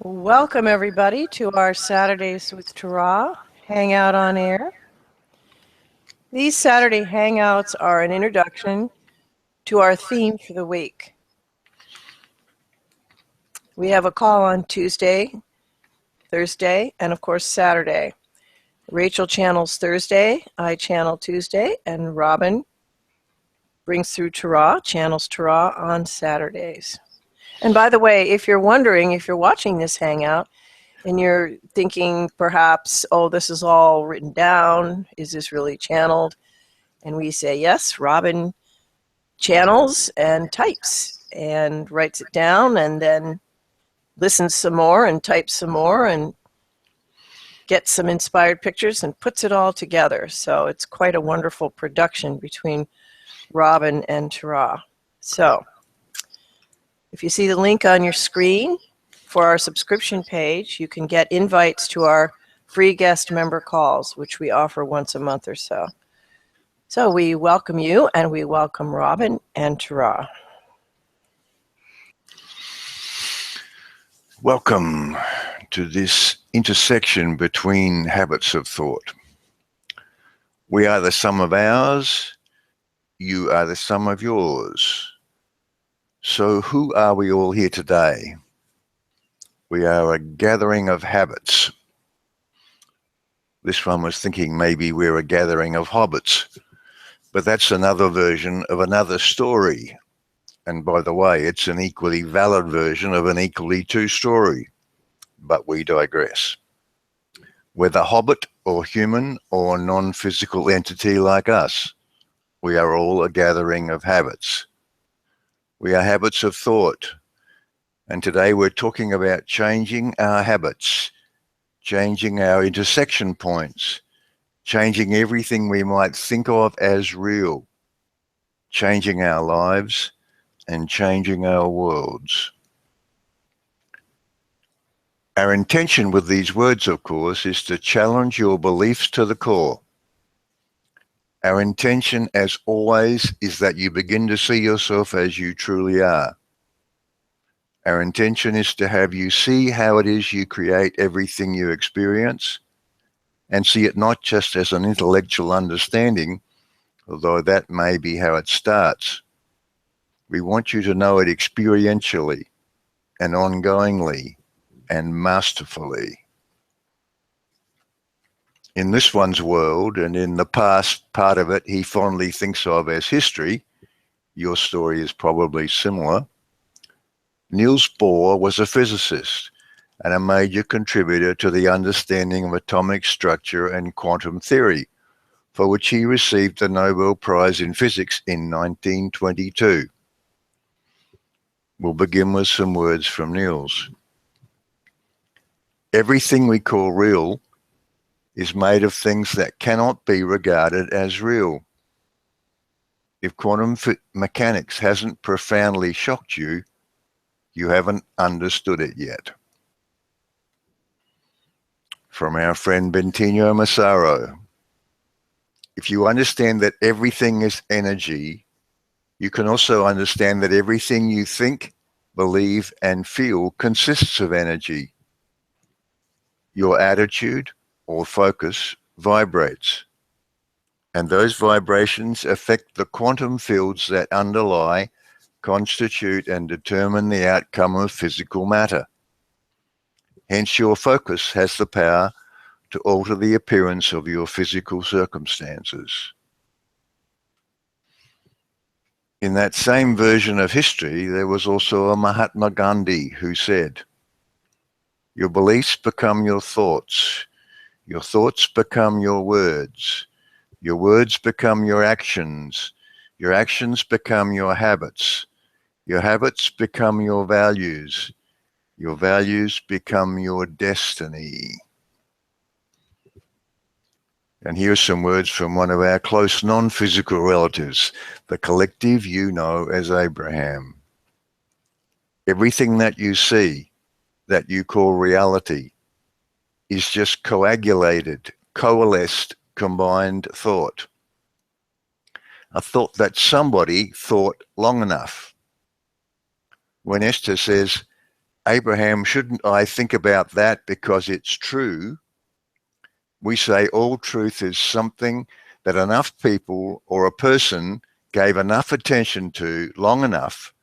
Welcome, everybody, to our Saturdays with Tara Hangout on Air. These Saturday Hangouts are an introduction to our theme for the week. We have a call on Tuesday, Thursday, and of course Saturday. Rachel channels Thursday, I channel Tuesday, and Robin brings through Tara, channels Tara on Saturdays. And by the way, if you're wondering, if you're watching this Hangout, and you're thinking perhaps, oh, this is all written down. Is this really channeled? And we say, yes, Robin channels and types and writes it down and then listens some more and types some more and gets some inspired pictures and puts it all together. So it's quite a wonderful production between Robin and Tara. So if you see the link on your screen, for our subscription page, you can get invites to our free guest member calls, which we offer once a month or so. So we welcome you, and we welcome Robin and Tara. Welcome to this intersection between habits of thought. We are the sum of ours, you are the sum of yours. So who are we all here today? We are a gathering of habits. This one was thinking maybe we're a gathering of hobbits, but that's another version of another story. And by the way, it's an equally valid version of an equally true story, but we digress. Whether hobbit or human or non-physical entity like us, we are all a gathering of habits. We are habits of thought. And today we're talking about changing our habits, changing our intersection points, changing everything we might think of as real, changing our lives and changing our worlds. Our intention with these words, of course, is to challenge your beliefs to the core. Our intention, as always, is that you begin to see yourself as you truly are. Our intention is to have you see how it is you create everything you experience and see it not just as an intellectual understanding, although that may be how it starts. We want you to know it experientially and ongoingly and masterfully. In this one's world, and in the past part of it he fondly thinks of as history, your story is probably similar. Niels Bohr was a physicist and a major contributor to the understanding of atomic structure and quantum theory, for which he received the Nobel Prize in Physics in 1922. We'll begin with some words from Niels. Everything we call real is made of things that cannot be regarded as real. If quantum mechanics hasn't profoundly shocked you, you haven't understood it yet. From our friend Bentinho Massaro. If you understand that everything is energy, you can also understand that everything you think, believe, and feel consists of energy. Your attitude or focus vibrates, and those vibrations affect the quantum fields that underlie, constitute, and determine the outcome of physical matter. Hence, your focus has the power to alter the appearance of your physical circumstances. In that same version of history, there was also a Mahatma Gandhi who said, "Your beliefs become your thoughts become your words become your actions become your habits become your values become your destiny." And here's some words from one of our close non-physical relatives, the collective you know as Abraham. Everything that you see, that you call reality, is just coagulated, coalesced, combined thought. A thought that somebody thought long enough. When Esther says, Abraham, shouldn't I think about that because it's true? We say all truth is something that enough people or a person gave enough attention to long enough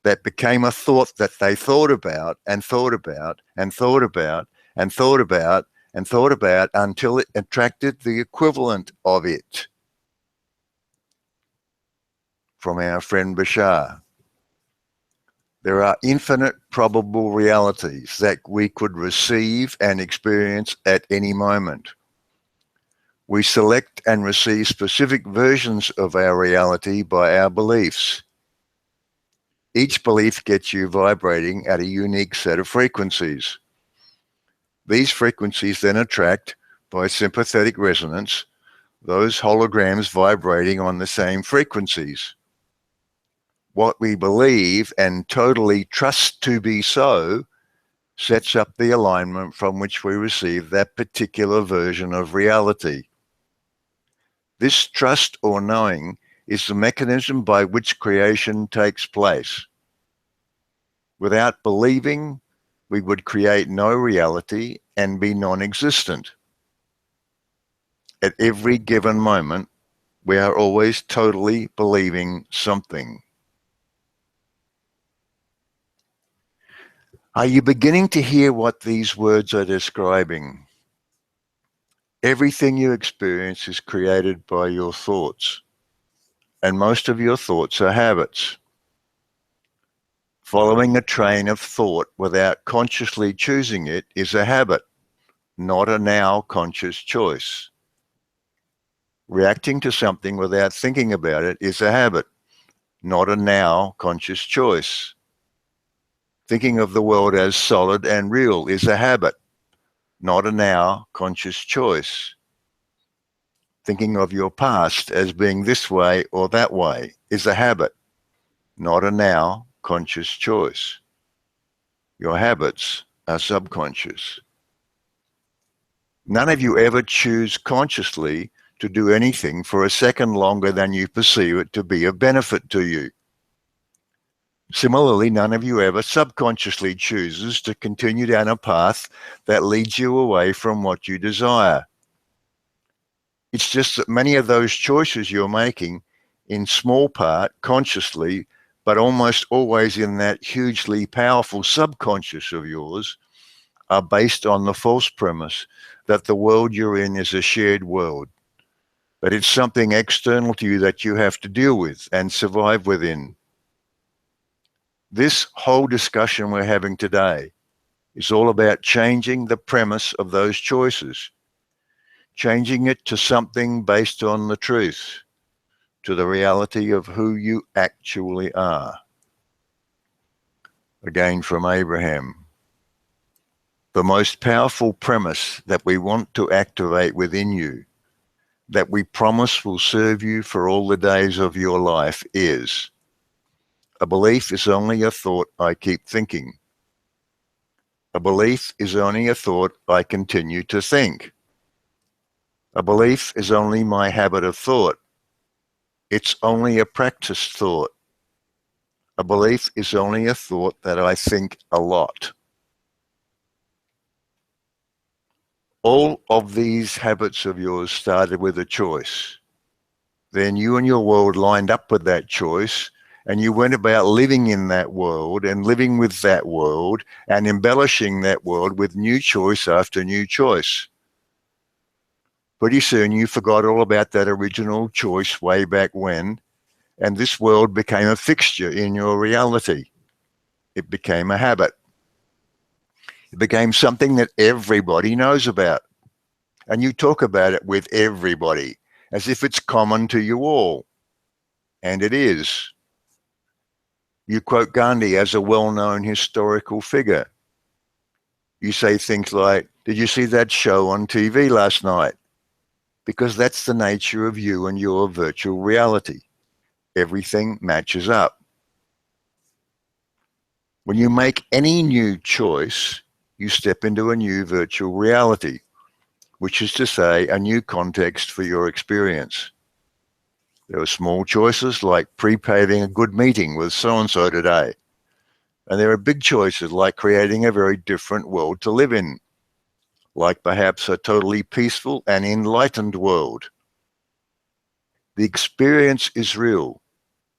that became a thought that they thought about and thought about and thought about and thought about and thought about until it attracted the equivalent of it. From our friend Bashar. There are infinite probable realities that we could receive and experience at any moment. We select and receive specific versions of our reality by our beliefs. Each belief gets you vibrating at a unique set of frequencies. These frequencies then attract, by sympathetic resonance, those holograms vibrating on the same frequencies. What we believe and totally trust to be so sets up the alignment from which we receive that particular version of reality. This trust or knowing is the mechanism by which creation takes place. Without believing, we would create no reality and be non-existent. At every given moment, we are always totally believing something. Are you beginning to hear what these words are describing? Everything you experience is created by your thoughts, and most of your thoughts are habits. Following a train of thought without consciously choosing it is a habit, not a now conscious choice. Reacting to something without thinking about it is a habit, not a now conscious choice. Thinking of the world as solid and real is a habit, not a now conscious choice. Thinking of your past as being this way or that way is a habit, not a now conscious choice. Your habits are subconscious. None of you ever choose consciously to do anything for a second longer than you perceive it to be of benefit to you. Similarly, none of you ever subconsciously chooses to continue down a path that leads you away from what you desire. It's just that many of those choices you're making, in small part consciously, but almost always in that hugely powerful subconscious of yours, are based on the false premise that the world you're in is a shared world, that it's something external to you that you have to deal with and survive within. This whole discussion we're having today is all about changing the premise of those choices, changing it to something based on the truth, to the reality of who you actually are. Again from Abraham. The most powerful premise that we want to activate within you, that we promise will serve you for all the days of your life, is: a belief is only a thought I keep thinking. A belief is only a thought I continue to think. A belief is only my habit of thought. It's only a practiced thought. A belief is only a thought that I think a lot. All of these habits of yours started with a choice. Then you and your world lined up with that choice, and you went about living in that world and living with that world and embellishing that world with new choice after new choice. Pretty soon you forgot all about that original choice way back when, and this world became a fixture in your reality. It became a habit. It became something that everybody knows about. And you talk about it with everybody as if it's common to you all. And it is. You quote Gandhi as a well-known historical figure. You say things like, "Did you see that show on TV last night?" Because that's the nature of you and your virtual reality. Everything matches up. When you make any new choice, you step into a new virtual reality, which is to say, a new context for your experience. There are small choices like pre-paving a good meeting with so-and-so today. And there are big choices like creating a very different world to live in, like perhaps a totally peaceful and enlightened world. The experience is real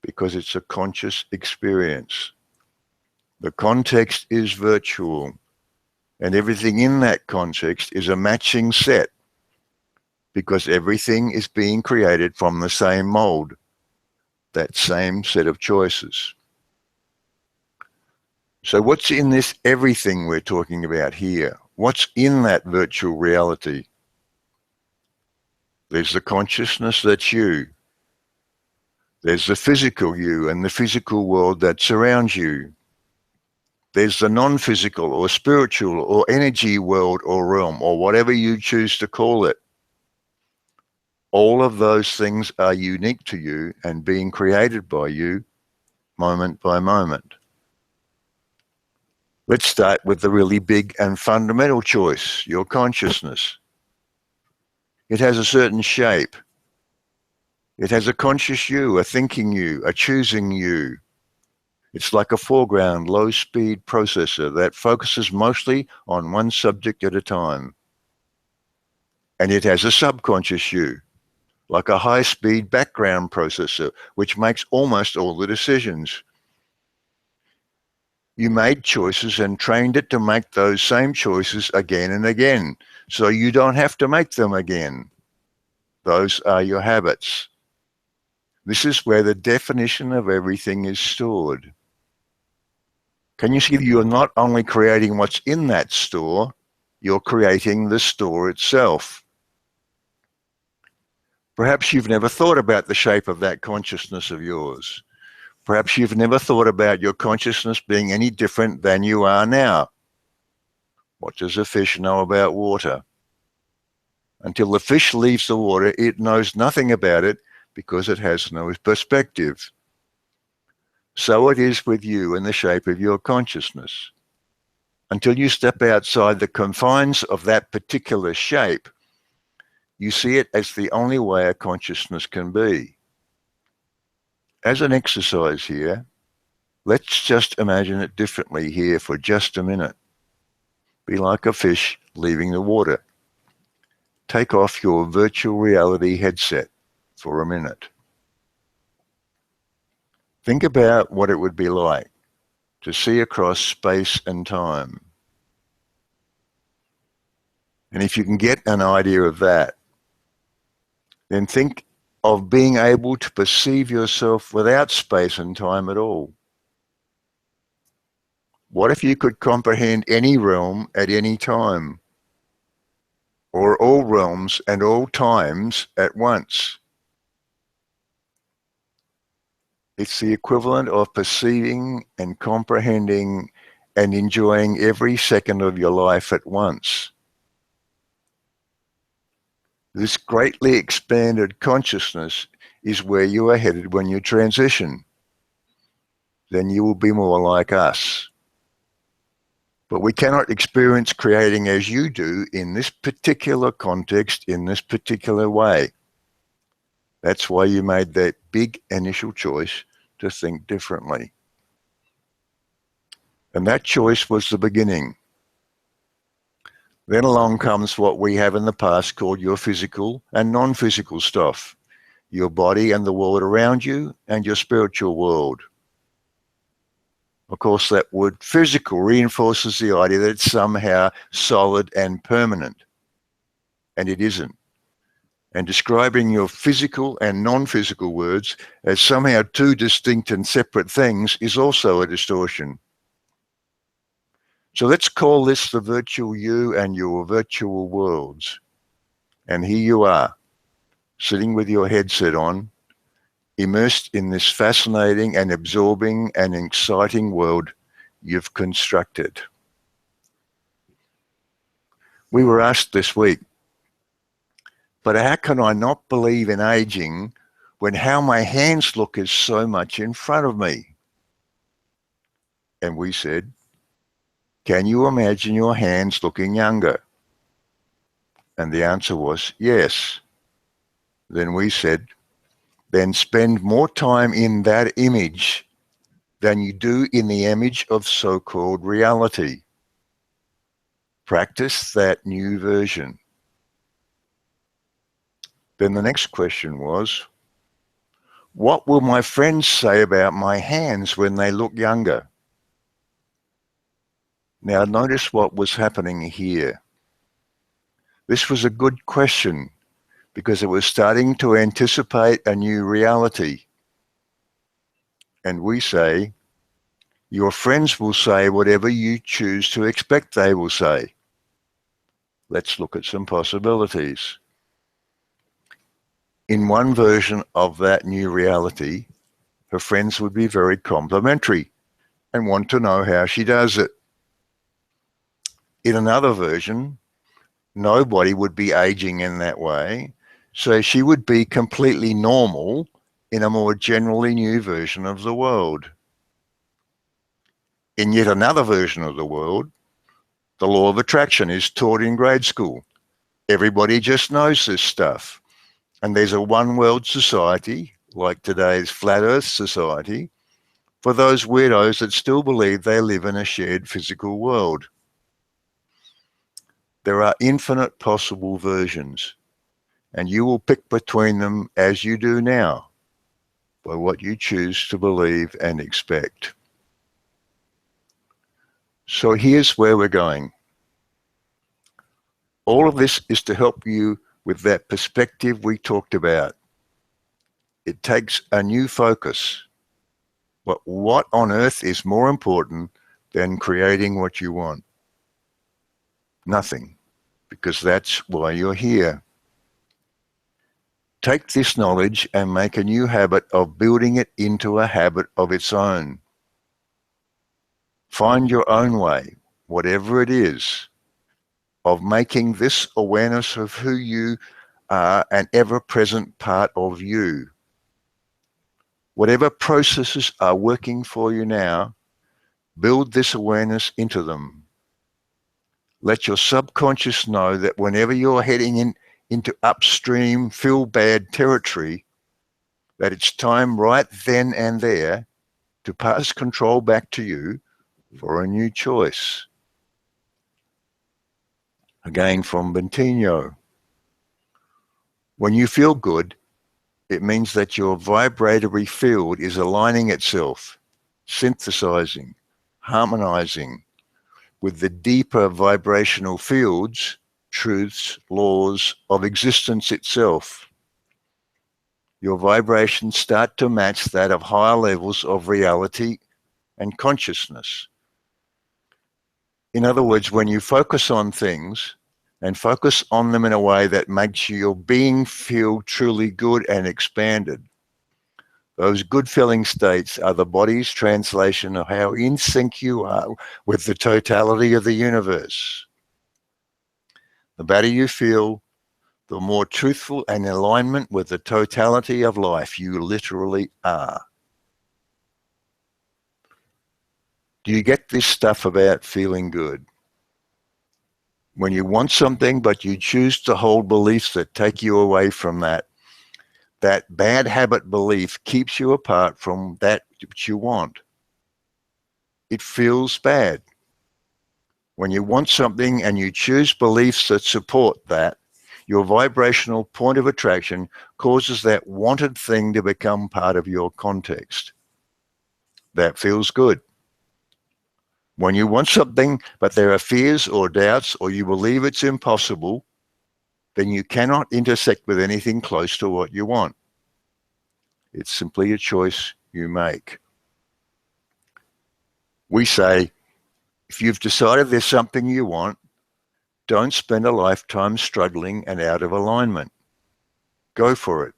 because it's a conscious experience. The context is virtual, and everything in that context is a matching set because everything is being created from the same mold, that same set of choices. So what's in this everything we're talking about here? What's in that virtual reality? There's the consciousness that's you. There's the physical you and the physical world that surrounds you. There's the non-physical or spiritual or energy world or realm or whatever you choose to call it. All of those things are unique to you and being created by you moment by moment. Let's start with the really big and fundamental choice, your consciousness. It has a certain shape. It has a conscious you, a thinking you, a choosing you. It's like a foreground, low-speed processor that focuses mostly on one subject at a time. And it has a subconscious you, like a high-speed background processor, which makes almost all the decisions. You made choices and trained it to make those same choices again and again, so you don't have to make them again. Those are your habits. This is where the definition of everything is stored. Can you see that you're not only creating what's in that store, you're creating the store itself? Perhaps you've never thought about the shape of that consciousness of yours. Perhaps you've never thought about your consciousness being any different than you are now. What does a fish know about water? Until the fish leaves the water, it knows nothing about it because it has no perspective. So it is with you and the shape of your consciousness. Until you step outside the confines of that particular shape, you see it as the only way a consciousness can be. As an exercise here, let's just imagine it differently here for just a minute. Be like a fish leaving the water. Take off your virtual reality headset for a minute. Think about what it would be like to see across space and time. And if you can get an idea of that, then think of being able to perceive yourself without space and time at all. What if you could comprehend any realm at any time, or all realms and all times at once? It's the equivalent of perceiving and comprehending and enjoying every second of your life at once. This greatly expanded consciousness is where you are headed when you transition. Then you will be more like us. But we cannot experience creating as you do in this particular context, in this particular way. That's why you made that big initial choice to think differently. And that choice was the beginning. Then along comes what we have in the past called your physical and non-physical stuff, your body and the world around you, and your spiritual world. Of course, that word physical reinforces the idea that it's somehow solid and permanent, and it isn't. And describing your physical and non-physical words as somehow two distinct and separate things is also a distortion. So let's call this the virtual you and your virtual worlds. And here you are, sitting with your headset on, immersed in this fascinating and absorbing and exciting world you've constructed. We were asked this week, but how can I not believe in aging when how my hands look is so much in front of me? And we said, can you imagine your hands looking younger? And the answer was yes. Then we said, then spend more time in that image than you do in the image of so-called reality. Practice that new version. Then the next question was, what will my friends say about my hands when they look younger? Now notice what was happening here. This was a good question because it was starting to anticipate a new reality. And we say, your friends will say whatever you choose to expect they will say. Let's look at some possibilities. In one version of that new reality, her friends would be very complimentary and want to know how she does it. In another version, nobody would be aging in that way, so she would be completely normal in a more generally new version of the world. In yet another version of the world, the law of attraction is taught in grade school. Everybody just knows this stuff. And there's a one-world society, like today's flat earth society, for those weirdos that still believe they live in a shared physical world. There are infinite possible versions, and you will pick between them as you do now, by what you choose to believe and expect. So here's where we're going. All of this is to help you with that perspective we talked about. It takes a new focus. But what on earth is more important than creating what you want? Nothing, because that's why you're here. Take this knowledge and make a new habit of building it into a habit of its own. Find your own way, whatever it is, of making this awareness of who you are an ever-present part of you. Whatever processes are working for you now, build this awareness into them. Let your subconscious know that whenever you're heading into upstream, feel-bad territory, that it's time right then and there to pass control back to you for a new choice. Again from Bentigno. When you feel good, it means that your vibratory field is aligning itself, synthesizing, harmonizing with the deeper vibrational fields, truths, laws of existence itself. Your vibrations start to match that of higher levels of reality and consciousness. In other words, when you focus on things and focus on them in a way that makes your being feel truly good and expanded, those good feeling states are the body's translation of how in sync you are with the totality of the universe. The better you feel, the more truthful and in alignment with the totality of life you literally are. Do you get this stuff about feeling good? When you want something but you choose to hold beliefs that take you away from that, that bad habit belief keeps you apart from that which you want. It feels bad. When you want something and you choose beliefs that support that, your vibrational point of attraction causes that wanted thing to become part of your context. That feels good. When you want something, but there are fears or doubts, or you believe it's impossible, then you cannot intersect with anything close to what you want. It's simply a choice you make. We say, if you've decided there's something you want, don't spend a lifetime struggling and out of alignment. Go for it.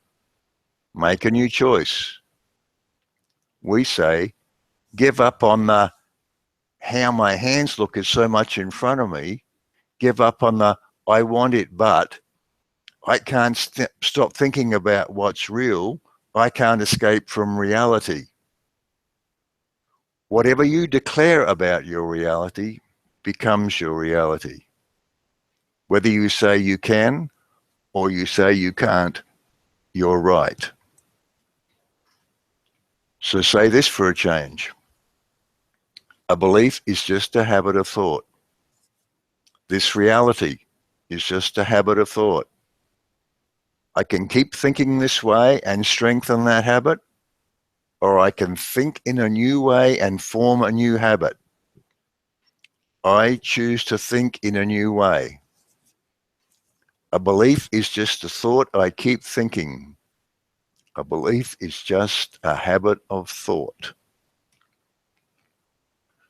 Make a new choice. We say, give up on the how my hands look is so much in front of me. Give up on the I want it, but I can't stop thinking about what's real. I can't escape from reality. Whatever you declare about your reality becomes your reality. Whether you say you can or you say you can't, you're right. So say this for a change. A belief is just a habit of thought. This reality is just a habit of thought. I can keep thinking this way and strengthen that habit, or I can think in a new way and form a new habit. I choose to think in a new way. A belief is just a thought I keep thinking. A belief is just a habit of thought.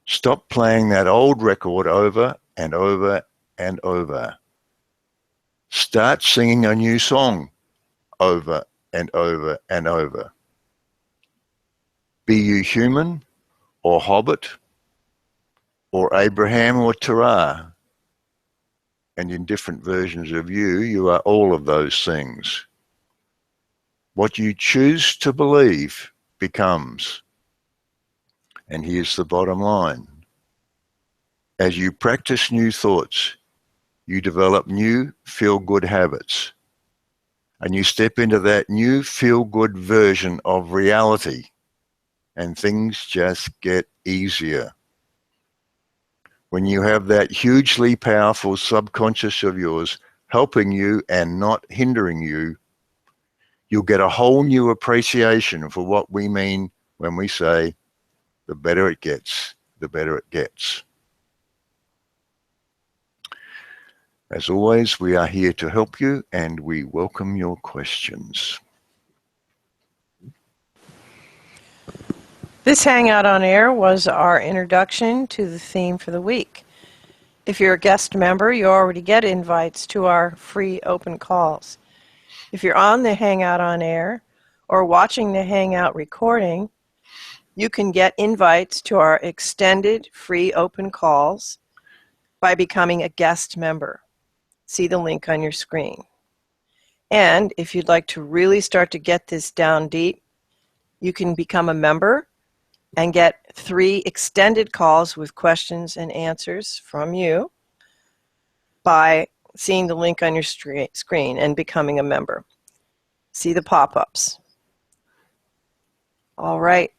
Stop playing that old record over and over and over. Start singing a new song over and over and over. Be you human or hobbit or Abraham or Terah, and in different versions of you, you are all of those things. What you choose to believe becomes. And here's the bottom line. As you practice new thoughts, you develop new feel-good habits, and you step into that new feel-good version of reality, and things just get easier. When you have that hugely powerful subconscious of yours helping you and not hindering you, you'll get a whole new appreciation for what we mean when we say, the better it gets, the better it gets. As always, we are here to help you, and we welcome your questions. This Hangout on Air was our introduction to the theme for the week. If you're a guest member, you already get invites to our free open calls. If you're on the Hangout on Air or watching the Hangout recording, you can get invites to our extended free open calls by becoming a guest member. See the link on your screen. And if you'd like to really start to get this down deep, you can become a member and get 3 extended calls with questions and answers from you by seeing the link on your screen and becoming a member. See the pop-ups. All right.